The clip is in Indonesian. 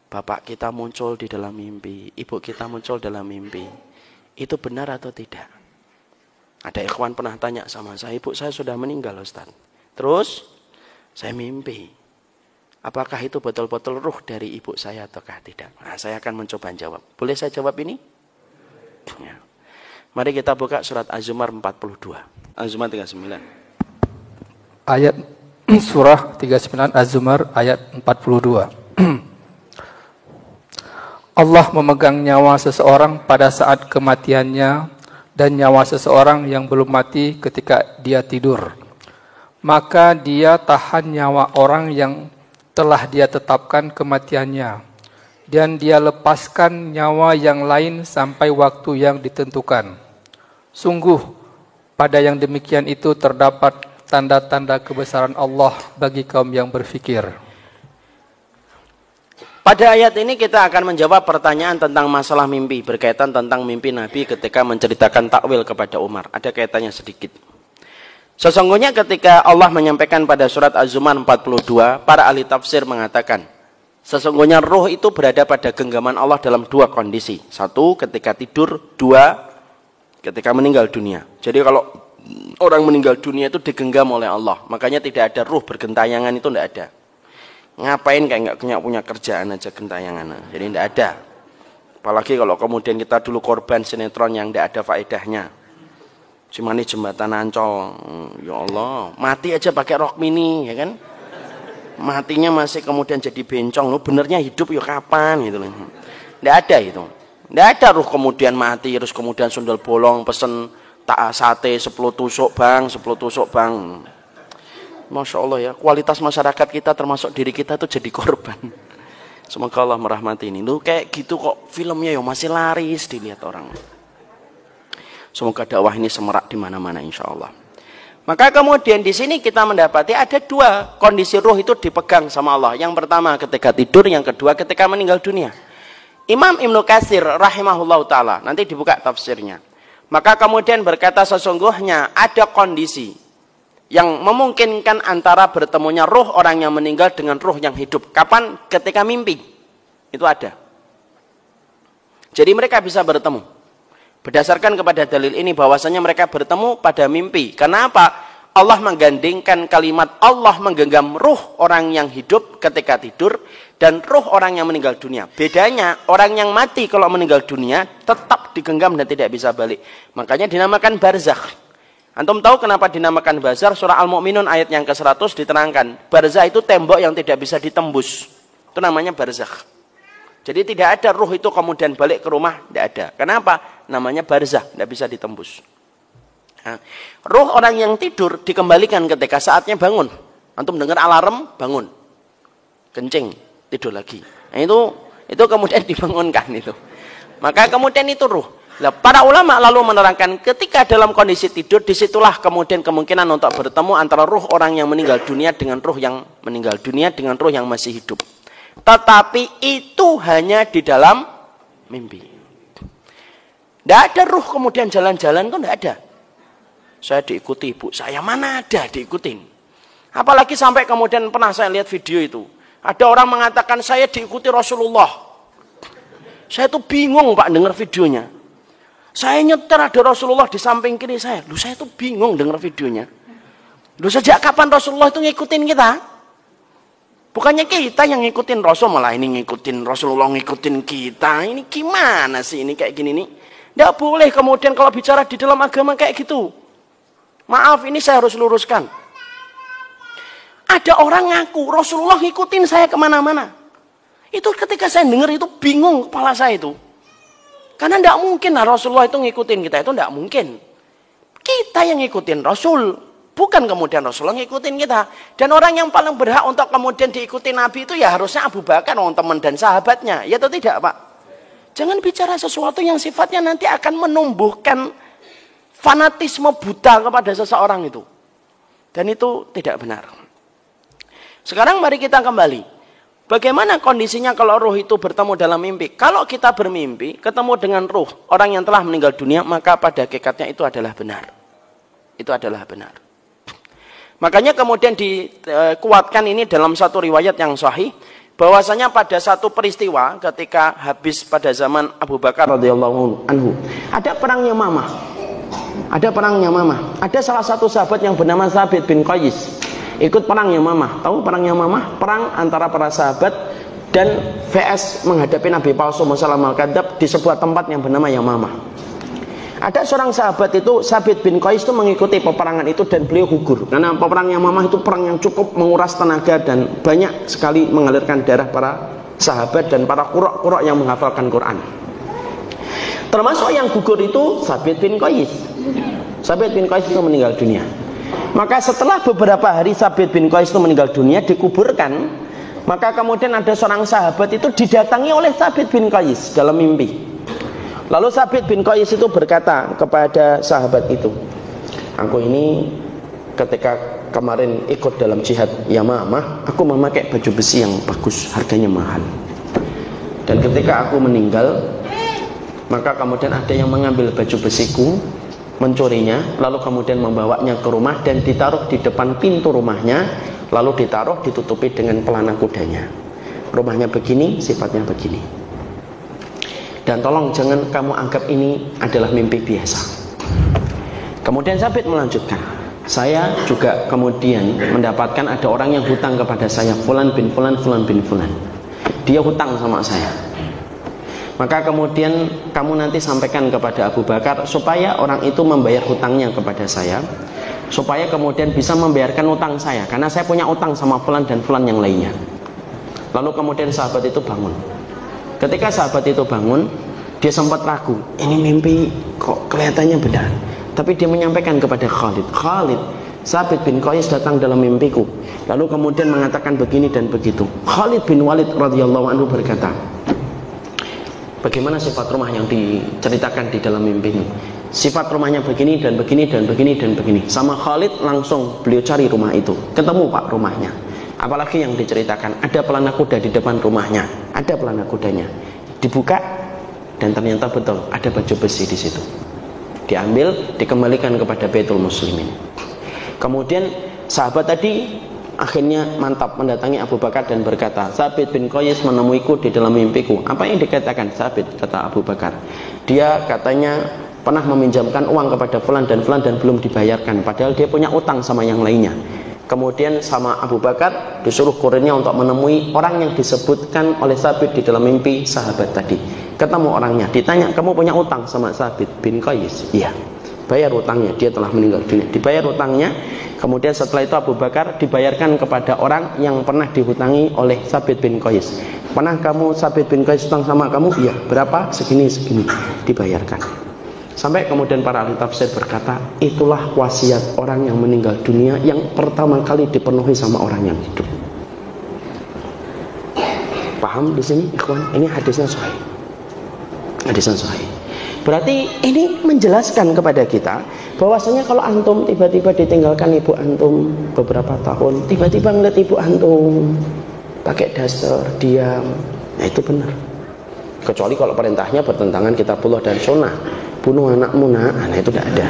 bapak kita muncul di dalam mimpi, ibu kita muncul dalam mimpi. Itu benar atau tidak? Ada ikhwan pernah tanya sama saya, ibu saya sudah meninggal Ustaz. Terus saya mimpi. Apakah itu betul-betul ruh dari ibu saya ataukah tidak? Nah, saya akan mencoba jawab. Boleh saya jawab ini? Ya. Mari kita buka surat Az-Zumar 42. Az-Zumar 39. Ayat surah 39 Az-Zumar ayat 42. Allah memegang nyawa seseorang pada saat kematiannya dan nyawa seseorang yang belum mati ketika dia tidur. Maka dia tahan nyawa orang yang telah dia tetapkan kematiannya, dan dia lepaskan nyawa yang lain sampai waktu yang ditentukan. Sungguh, pada yang demikian itu terdapat tanda-tanda kebesaran Allah bagi kaum yang berfikir. Pada ayat ini kita akan menjawab pertanyaan tentang masalah mimpi, berkaitan tentang mimpi Nabi ketika menceritakan takwil kepada Umar. Ada kaitannya sedikit. Sesungguhnya ketika Allah menyampaikan pada surat Az-Zumar 42, para ahli tafsir mengatakan, sesungguhnya ruh itu berada pada genggaman Allah dalam dua kondisi. Satu, ketika tidur. Dua, ketika meninggal dunia. Jadi kalau orang meninggal dunia itu digenggam oleh Allah. Makanya tidak ada ruh bergentayangan, itu tidak ada. Ngapain kayak nggak punya kerjaan aja gentayangan. Jadi tidak ada. Apalagi kalau kemudian kita dulu korban sinetron yang tidak ada faedahnya. Cuma ini jembatan Ancol. Ya Allah, mati aja pakai rok mini, ya kan? Matinya masih kemudian jadi bencong. Lu benernya hidup ya kapan gitu loh. Tidak ada itu. Tidak ada ruh kemudian mati terus kemudian sundel bolong pesen tak sate 10 tusuk bang, 10 tusuk bang. Masya Allah ya, kualitas masyarakat kita termasuk diri kita tuh jadi korban. Semoga Allah merahmati ini. Lu kayak gitu kok filmnya ya masih laris dilihat orang. Semoga dakwah ini semerak di mana-mana insya Allah. Maka kemudian di sini kita mendapati ada dua kondisi ruh itu dipegang sama Allah. Yang pertama ketika tidur, yang kedua ketika meninggal dunia. Imam Ibnu Katsir rahimahullah ta'ala, nanti dibuka tafsirnya. Maka kemudian berkata sesungguhnya ada kondisi yang memungkinkan antara bertemunya ruh orang yang meninggal dengan ruh yang hidup. Kapan? Ketika mimpi. Itu ada. Jadi mereka bisa bertemu. Berdasarkan kepada dalil ini bahwasanya mereka bertemu pada mimpi. Kenapa? Allah menggandingkan kalimat Allah menggenggam ruh orang yang hidup ketika tidur dan ruh orang yang meninggal dunia. Bedanya orang yang mati kalau meninggal dunia tetap digenggam dan tidak bisa balik. Makanya dinamakan barzakh. Antum tahu kenapa dinamakan barzakh? Surah Al-Mu'minun ayat yang ke-100 diterangkan. Barzakh itu tembok yang tidak bisa ditembus. Itu namanya barzakh. Jadi tidak ada ruh itu kemudian balik ke rumah. Tidak ada. Kenapa? Namanya barzakh. Tidak bisa ditembus. Nah, ruh orang yang tidur dikembalikan ketika saatnya bangun. Antum dengar alarm, bangun. Kencing, tidur lagi. Nah, itu kemudian dibangunkan itu. Maka kemudian itu ruh. Nah, para ulama lalu menerangkan ketika dalam kondisi tidur disitulah kemudian kemungkinan untuk bertemu antara ruh orang yang meninggal dunia dengan ruh yang meninggal dunia dengan ruh yang masih hidup. Tetapi itu hanya di dalam mimpi. Tidak ada ruh kemudian jalan-jalan itu tidak ada. Saya diikuti ibu saya, mana ada diikutin. Apalagi sampai kemudian pernah saya lihat video itu. Ada orang mengatakan saya diikuti Rasulullah. Saya tuh bingung Pak dengar videonya. Saya nyetir ada Rasulullah di samping kiri saya. Lu saya tuh bingung dengar videonya. Lu sejak kapan Rasulullah itu ngikutin kita? Bukannya kita yang ngikutin Rasul, malah ini ngikutin Rasulullah ngikutin kita. Ini gimana sih ini kayak gini nih? Nggak boleh kemudian kalau bicara di dalam agama kayak gitu. Maaf ini saya harus luruskan. Ada orang ngaku Rasulullah ngikutin saya kemana-mana. Itu ketika saya dengar itu bingung kepala saya itu. Karena tidak mungkin lah Rasulullah itu ngikutin kita, itu tidak mungkin. Kita yang ngikutin Rasul, bukan kemudian Rasulullah ngikutin kita. Dan orang yang paling berhak untuk kemudian diikuti Nabi itu ya harusnya Abu Bakar, orang teman dan sahabatnya. Ya atau tidak Pak? Jangan bicara sesuatu yang sifatnya nanti akan menumbuhkan fanatisme buta kepada seseorang itu. Dan itu tidak benar. Sekarang mari kita kembali. Bagaimana kondisinya kalau ruh itu bertemu dalam mimpi? Kalau kita bermimpi, ketemu dengan ruh orang yang telah meninggal dunia, maka pada hakikatnya itu adalah benar. Itu adalah benar. Makanya kemudian dikuatkan ini dalam satu riwayat yang sahih, bahwasanya pada satu peristiwa ketika habis pada zaman Abu Bakar radhiyallahu anhu, ada perang Yamamah. Ada perang Yamamah. Ada salah satu sahabat yang bernama Thabit bin Qais ikut perang Yamamah. Tahu perang Yamamah? Perang antara para sahabat dan VS menghadapi Nabi palsu Musailamah al-Kadzdzab di sebuah tempat yang bernama Yamamah. Ada seorang sahabat itu, Thabit bin Qais, itu mengikuti peperangan itu dan beliau gugur. Karena peperang Yamamah itu perang yang cukup menguras tenaga dan banyak sekali mengalirkan darah para sahabat dan para qurra' yang menghafalkan Quran. Termasuk yang gugur itu Thabit bin Qais. Thabit bin Qais itu meninggal dunia. Maka setelah beberapa hari Thabit bin Qais itu meninggal dunia, dikuburkan, maka kemudian ada seorang sahabat itu didatangi oleh Thabit bin Qais dalam mimpi. Lalu Thabit bin Qais itu berkata kepada sahabat itu, aku ini ketika kemarin ikut dalam jihad Yamamah, aku memakai baju besi yang bagus, harganya mahal. Dan ketika aku meninggal, maka kemudian ada yang mengambil baju besiku, mencurinya, lalu kemudian membawanya ke rumah dan ditaruh di depan pintu rumahnya, lalu ditaruh ditutupi dengan pelana kudanya. Rumahnya begini, sifatnya begini. Dan tolong jangan kamu anggap ini adalah mimpi biasa. Kemudian Thabit melanjutkan, saya juga kemudian mendapatkan ada orang yang hutang kepada saya, Fulan bin Fulan, Fulan bin Fulan. Dia hutang sama saya. Maka kemudian kamu nanti sampaikan kepada Abu Bakar supaya orang itu membayar hutangnya kepada saya, supaya kemudian bisa membayarkan hutang saya, karena saya punya hutang sama Fulan dan Fulan yang lainnya. Lalu kemudian sahabat itu bangun. Ketika sahabat itu bangun, dia sempat ragu, ini mimpi kok kelihatannya benar. Tapi dia menyampaikan kepada Khalid, Khalid, Thabit bin Qais datang dalam mimpiku, lalu kemudian mengatakan begini dan begitu. Khalid bin Walid radhiyallahu anhu berkata, bagaimana sifat rumah yang diceritakan di dalam mimpi ini? Sifat rumahnya begini dan begini dan begini dan begini. Sama Khalid langsung beliau cari rumah itu, ketemu Pak rumahnya. Apalagi yang diceritakan, ada pelana kuda di depan rumahnya, ada pelana kudanya. Dibuka dan ternyata betul ada baju besi di situ. Diambil, dikembalikan kepada Baitul Muslimin. Kemudian sahabat tadi akhirnya mantap mendatangi Abu Bakar dan berkata, Thabit bin Qais menemuiku di dalam mimpiku. Apa yang dikatakan Thabit? Kata Abu Bakar, dia katanya pernah meminjamkan uang kepada Fulan dan belum dibayarkan, padahal dia punya utang sama yang lainnya. Kemudian sama Abu Bakar disuruh kurirnya untuk menemui orang yang disebutkan oleh Thabit di dalam mimpi sahabat tadi. Ketemu orangnya, ditanya, kamu punya utang sama Thabit bin Qais? Iya. Bayar utangnya, dia telah meninggal dunia. Dibayar utangnya. Kemudian setelah itu Abu Bakar dibayarkan kepada orang yang pernah dihutangi oleh Thabit bin Qais. Pernah kamu Thabit bin Qais utang sama kamu? Iya. Berapa? Segini. Dibayarkan. Sampai kemudian para ahli tafsir berkata, itulah wasiat orang yang meninggal dunia yang pertama kali dipenuhi sama orang yang hidup. Paham di sini, ikhwan? Ini hadisnya sahih. Hadisnya sahih. Berarti ini menjelaskan kepada kita bahwasanya kalau antum tiba-tiba ditinggalkan ibu antum beberapa tahun, tiba-tiba ngeliat ibu antum pakai daster, diam, nah itu benar. Kecuali kalau perintahnya bertentangan kitabullah dan sunnah. Bunuh anakmu, nah itu tidak ada.